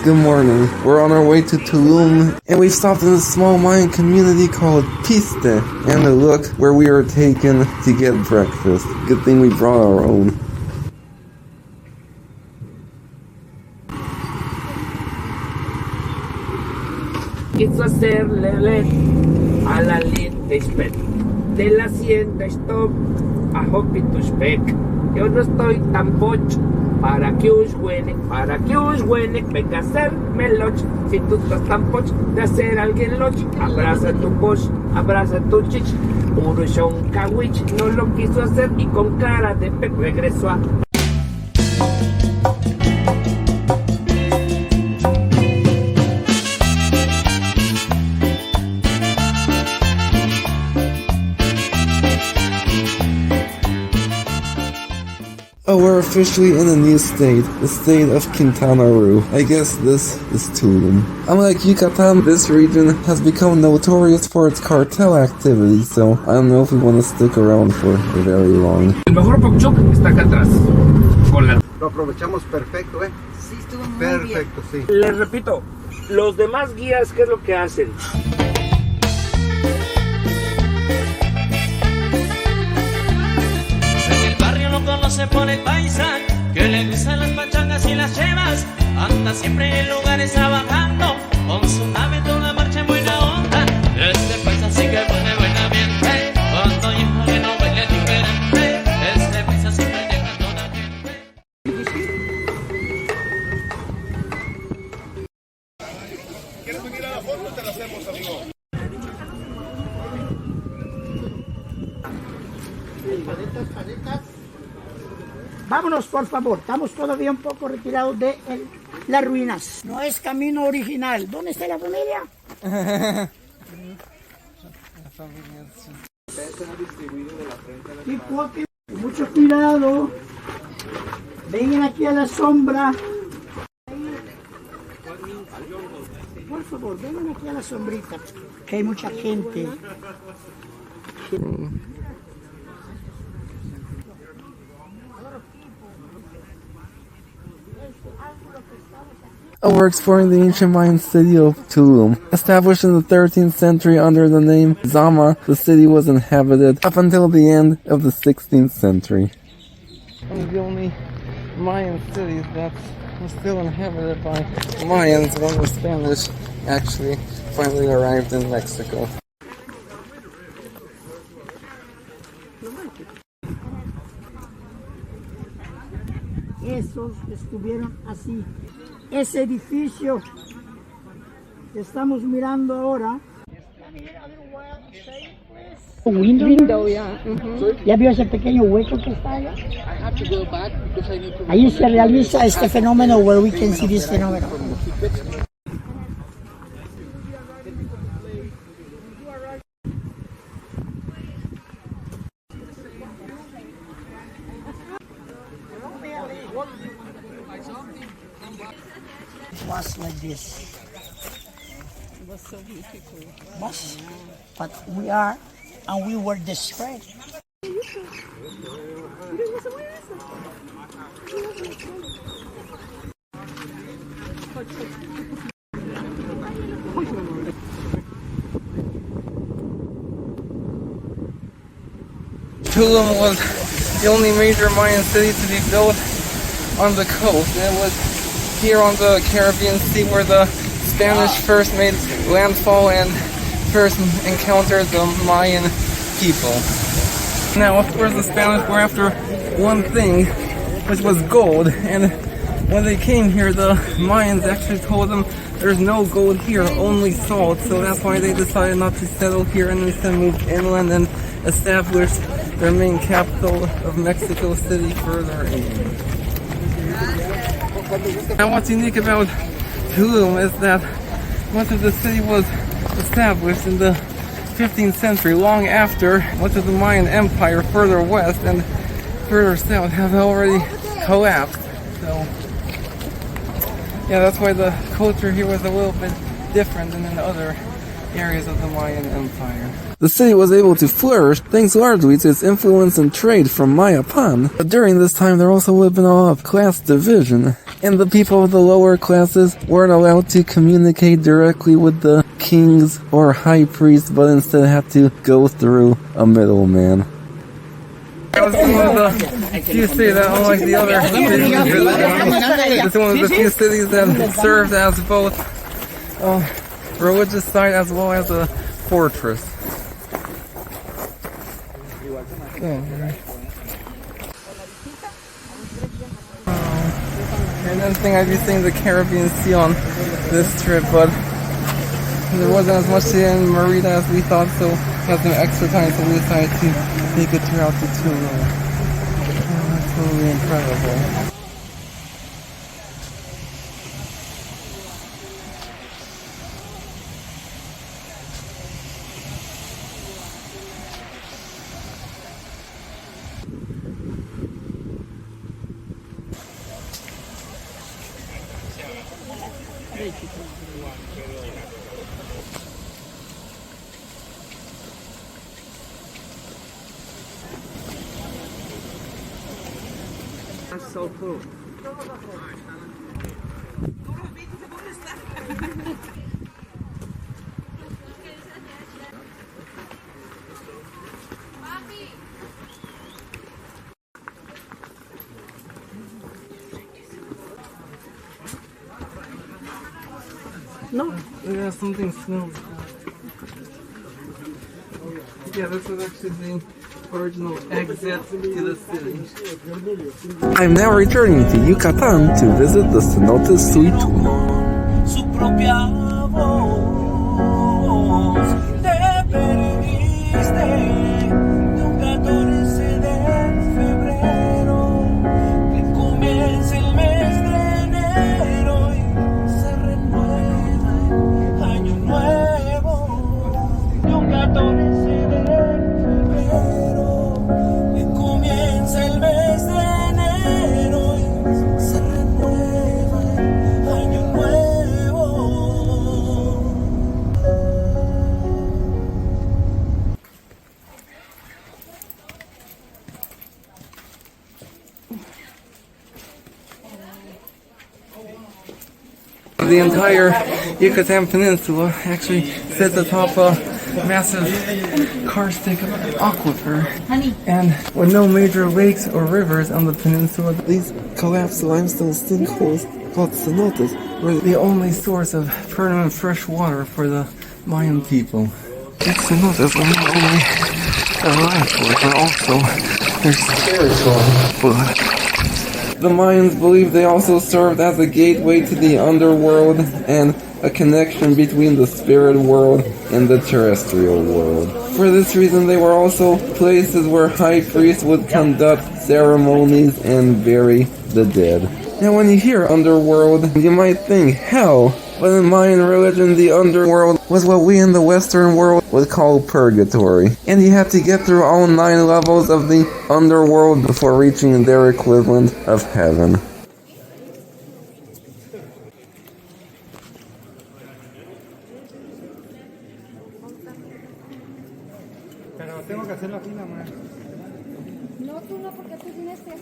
Good morning. We're on our way to Tulum, and we stopped in a small Mayan community called Piste. And look where we were taken to get breakfast. Good thing we brought our own. Quiso hacerle red a la lindespec de la hacienda stop a Hopituspec. Yo no estoy tan pocho para que Ushwenek venga a hacerme loch. Si tú estás tan pocho de hacer a alguien loch, abraza tu poch, abraza tu chich. Urushon Kawich no lo quiso hacer y con cara de pep regresó a... Oh, we're officially in a new state, the state of Quintana Roo. I guess this is Tulum. Unlike Yucatan, this region has become notorious for its cartel activity, so I don't know if we want to stick around for very long. El mejor pokchuk está acá atrás. Lo aprovechamos perfecto, ¿eh? Sí, estuvo muy Perfecto, sí. Les repito, los demás guías, ¿qué es lo que hacen? Se pone paisa, que le gustan las pachangas y las chevas, anda siempre en lugares trabajando, con su nave toda marcha en buena onda. Este paisa sí que pone buen ambiente, cuando hijo que no baile diferente, este paisa siempre deja a toda gente. ¿Quieres venir a la foto? Te la hacemos, amigo. Paletas. Vámonos, por favor. Estamos todavía un poco retirados de las ruinas. No es camino original. ¿Dónde está la familia? Mucho cuidado. Vengan aquí a la sombra. Por favor, vengan aquí a la sombrita. Que hay mucha gente. Oh, we're exploring the ancient Mayan city of Tulum. Established in the 13th century under the name Zama, the city was inhabited up until the end of the 16th century. One of the only Mayan cities that was still inhabited by Mayans when the Spanish actually finally arrived in Mexico. Esos estuvieron así. Ese edificio que estamos mirando ahora. Window, yeah. ¿Ya vio ese pequeño hueco que está allá? Ahí se realiza este fenómeno, where we can see this phenomenon. Was like this. It was so beautiful. Yes, but we are, and we were destroyed. Tulum was the only major Mayan city to be built on the coast. It was here on the Caribbean Sea where the Spanish first made landfall and first encountered the Mayan people. Now, of course, the Spanish were after one thing, which was gold, and when they came here, the Mayans actually told them there's no gold here, only salt, so that's why they decided not to settle here and instead moved inland and established their main capital of Mexico City further in. Now what's unique about Tulum is that much of the city was established in the 15th century, long after much of the Mayan Empire further west and further south have already collapsed. So yeah, that's why the culture here was a little bit different than in other areas of the Mayan Empire. The city was able to flourish thanks largely to its influence and trade from Mayapan. But during this time there also would have been a lot of class division, and the people of the lower classes weren't allowed to communicate directly with the kings or high priests, but instead had to go through a middleman. That was one of the few cities that, unlike the other cities we visited, it's one of the few cities that served as both a religious site as well as a fortress. And then thing I'd be seeing the Caribbean Sea on this trip, but there wasn't as much to in Merida as we thought, so had some extra time, so we decided to take a tour out to Tulum. That's totally incredible. That's so cool. No. Yeah, something smells. Yeah, this was actually the original exit to the city. I'm now returning to Yucatan to visit the Cenote Suytun. Su propia voz, te perdiste de un 14 de febrero, que comienza el mes de enero y se renueva el año nuevo, de un 14 de febrero, que comienza el mes de enero y se renueva el año nuevo. The entire Yucatan Peninsula actually sits atop a massive karstic aquifer. And with no major lakes or rivers on the peninsula, these collapsed limestone sinkholes called cenotes were the only source of permanent fresh water for the Mayan people. These cenotes were not only a laboratory, but also their spiritual blood. The Mayans believed they also served as a gateway to the underworld and a connection between the spirit world and the terrestrial world. For this reason, they were also places where high priests would conduct ceremonies and bury the dead. Now, when you hear underworld, you might think hell, but in Mayan religion, the underworld was what we in the Western world would call purgatory. And you had to get through all 9 levels of the underworld before reaching their equivalent of heaven. Pero tengo que hacer la fila, más. No, tú no, porque tú tienes que...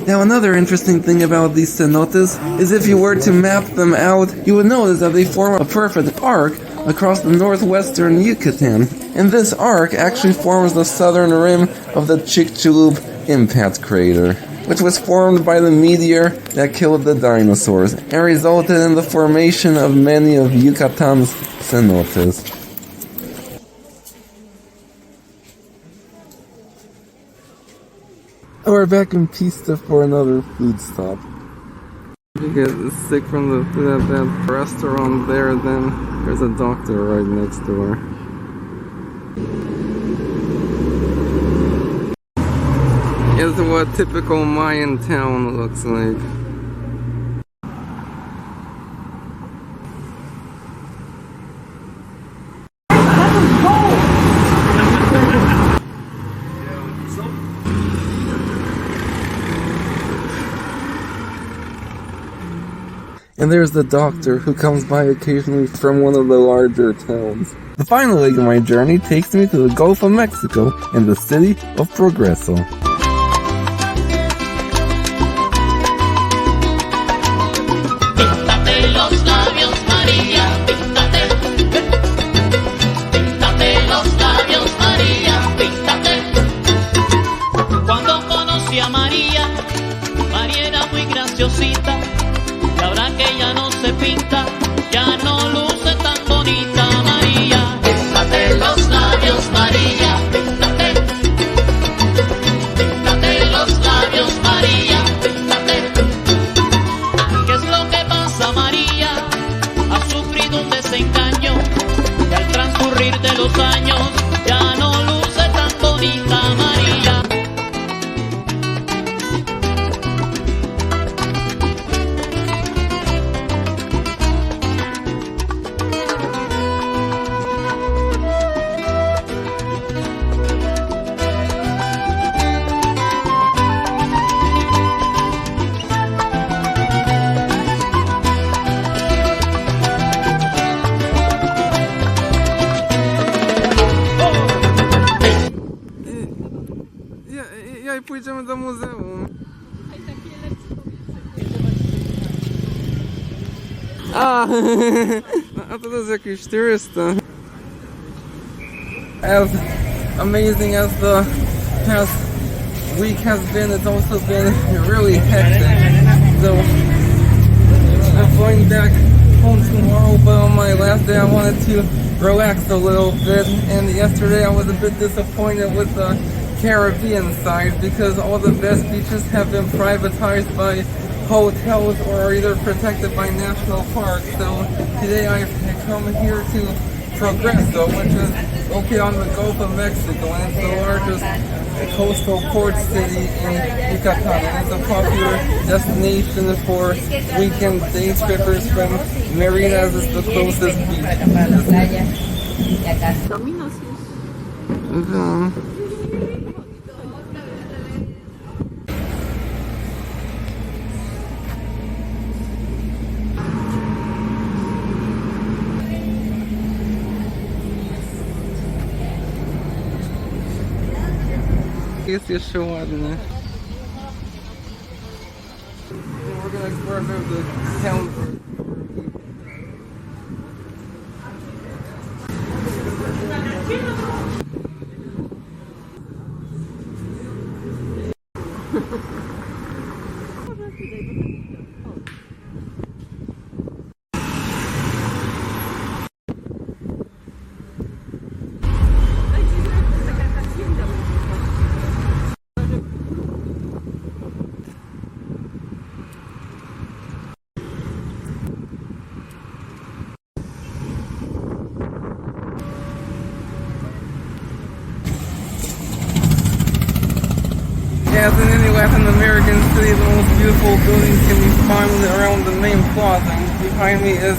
Now, another interesting thing about these cenotes is if you were to map them out, you would notice that they form a perfect arc across the northwestern Yucatan. And this arc actually forms the southern rim of the Chicxulub impact crater, which was formed by the meteor that killed the dinosaurs and resulted in the formation of many of Yucatan's cenotes. We're back in Piste for another food stop. You get sick from that restaurant there, then there's a doctor right next door. Here's what typical Mayan town looks like. And there's the doctor who comes by occasionally from one of the larger towns. The final leg of my journey takes me to the Gulf of Mexico and the city of Progreso. Ya no luce tan bonita María. Píntate los labios, María, píntate. Píntate los labios, María, píntate. ¿Qué es lo que pasa, María? Has sufrido un desengaño y al transcurrir de los años ya no luce tan bonita María. I pójdziemy do muzeum. A to jest jakiś turysta. As amazing as the past week has been, it's also been really hectic. So I'm going back home tomorrow, but on my last day I wanted to relax a little bit, and yesterday I was a bit disappointed with the Caribbean side because all the best beaches have been privatized by hotels or are either protected by national parks. So today I've come here to Progreso, which is located on the Gulf of Mexico, and it's the largest coastal port city in Yucatan. And it's a popular destination for weekend day trippers from Merida, as it's the closest beach. Jest jeszcze ładny. We're gonna explore the town. As in any Latin American city, the most beautiful buildings can be found around the main plaza. And behind me is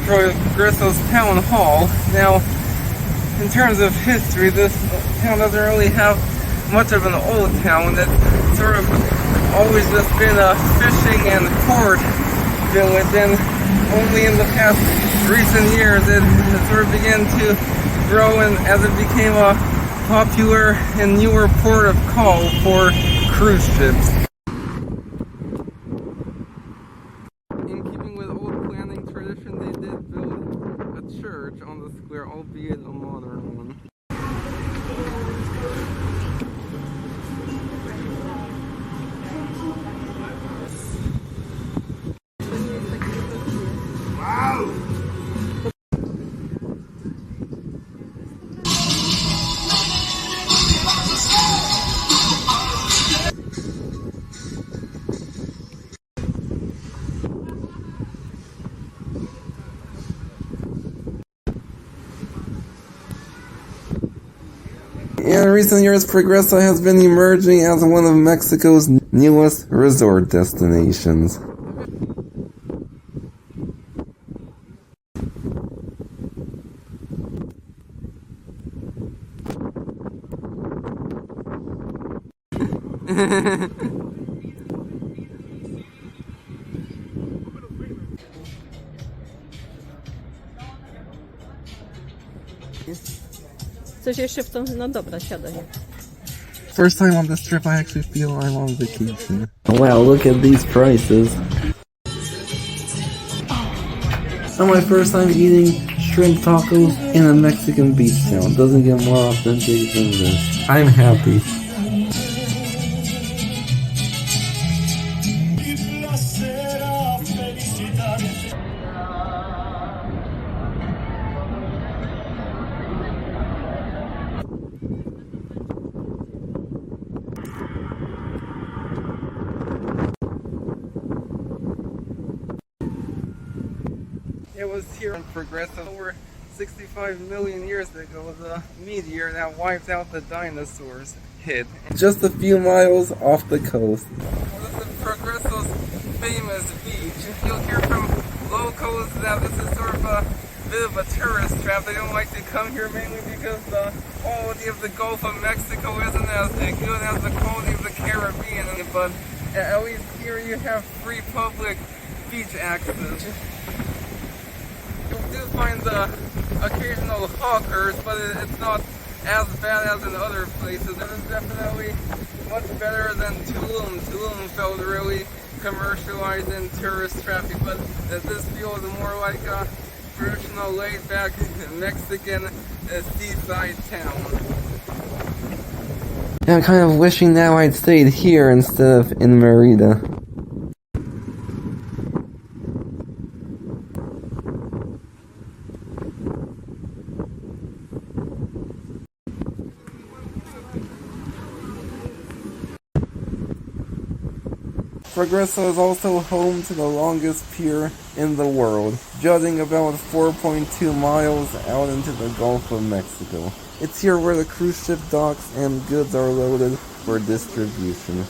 Progreso's town hall. Now, in terms of history, this town doesn't really have much of an old town. It's sort of always just been a fishing and port village, and only in the past recent years it sort of began to grow, and as it became a popular and newer port of call for cruise ships. In keeping with old planning tradition, they did build a church on the square, albeit a modern one. In recent years, Progreso has been emerging as one of Mexico's newest resort destinations. Coś jeszcze w tą... No dobra, siadaj. First time on this trip, I actually feel I'm on vacation. Wow, look at these prices. On my first time eating shrimp tacos in a Mexican beach town. Doesn't get more authentic than this. I'm happy. It was here in Progreso over 65 million years ago. The meteor that wiped out the dinosaurs hit. Just a few miles off the coast. This is Progreso's famous beach. You'll hear from locals that this is sort of a bit of a tourist trap. They don't like to come here mainly because the quality of the Gulf of Mexico isn't as good as the quality of the Caribbean. But at least here you have free public beach access. You do find the occasional hawkers, but it's not as bad as in other places. It is definitely much better than Tulum. Tulum felt really commercialized in tourist traffic, but this feels more like a traditional laid-back Mexican seaside town. I'm kind of wishing now I'd stayed here instead of in Merida. Progreso is also home to the longest pier in the world, jutting about 4.2 miles out into the Gulf of Mexico. It's here where the cruise ship docks and goods are loaded for distribution.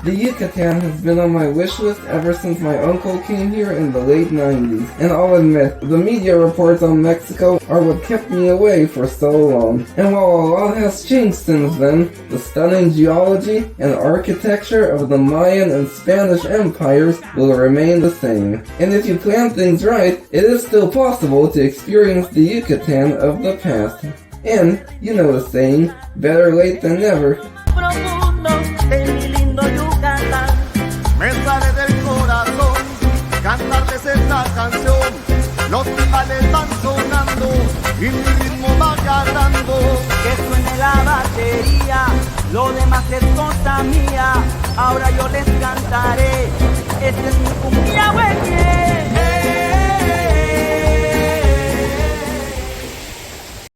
The Yucatan has been on my wish list ever since my uncle came here in the late 90s, and I'll admit, the media reports on Mexico are what kept me away for so long. And while a lot has changed since then, the stunning geology and architecture of the Mayan and Spanish empires will remain the same. And if you plan things right, it is still possible to experience the Yucatan of the past. And, you know the saying, better late than never. Me sale del corazón cantarles esta canción. Los timbales van sonando y mi ritmo va ganando. Que suene la batería, lo demás es cosa mía. Ahora yo les cantaré, esta es mi cumbia, güey.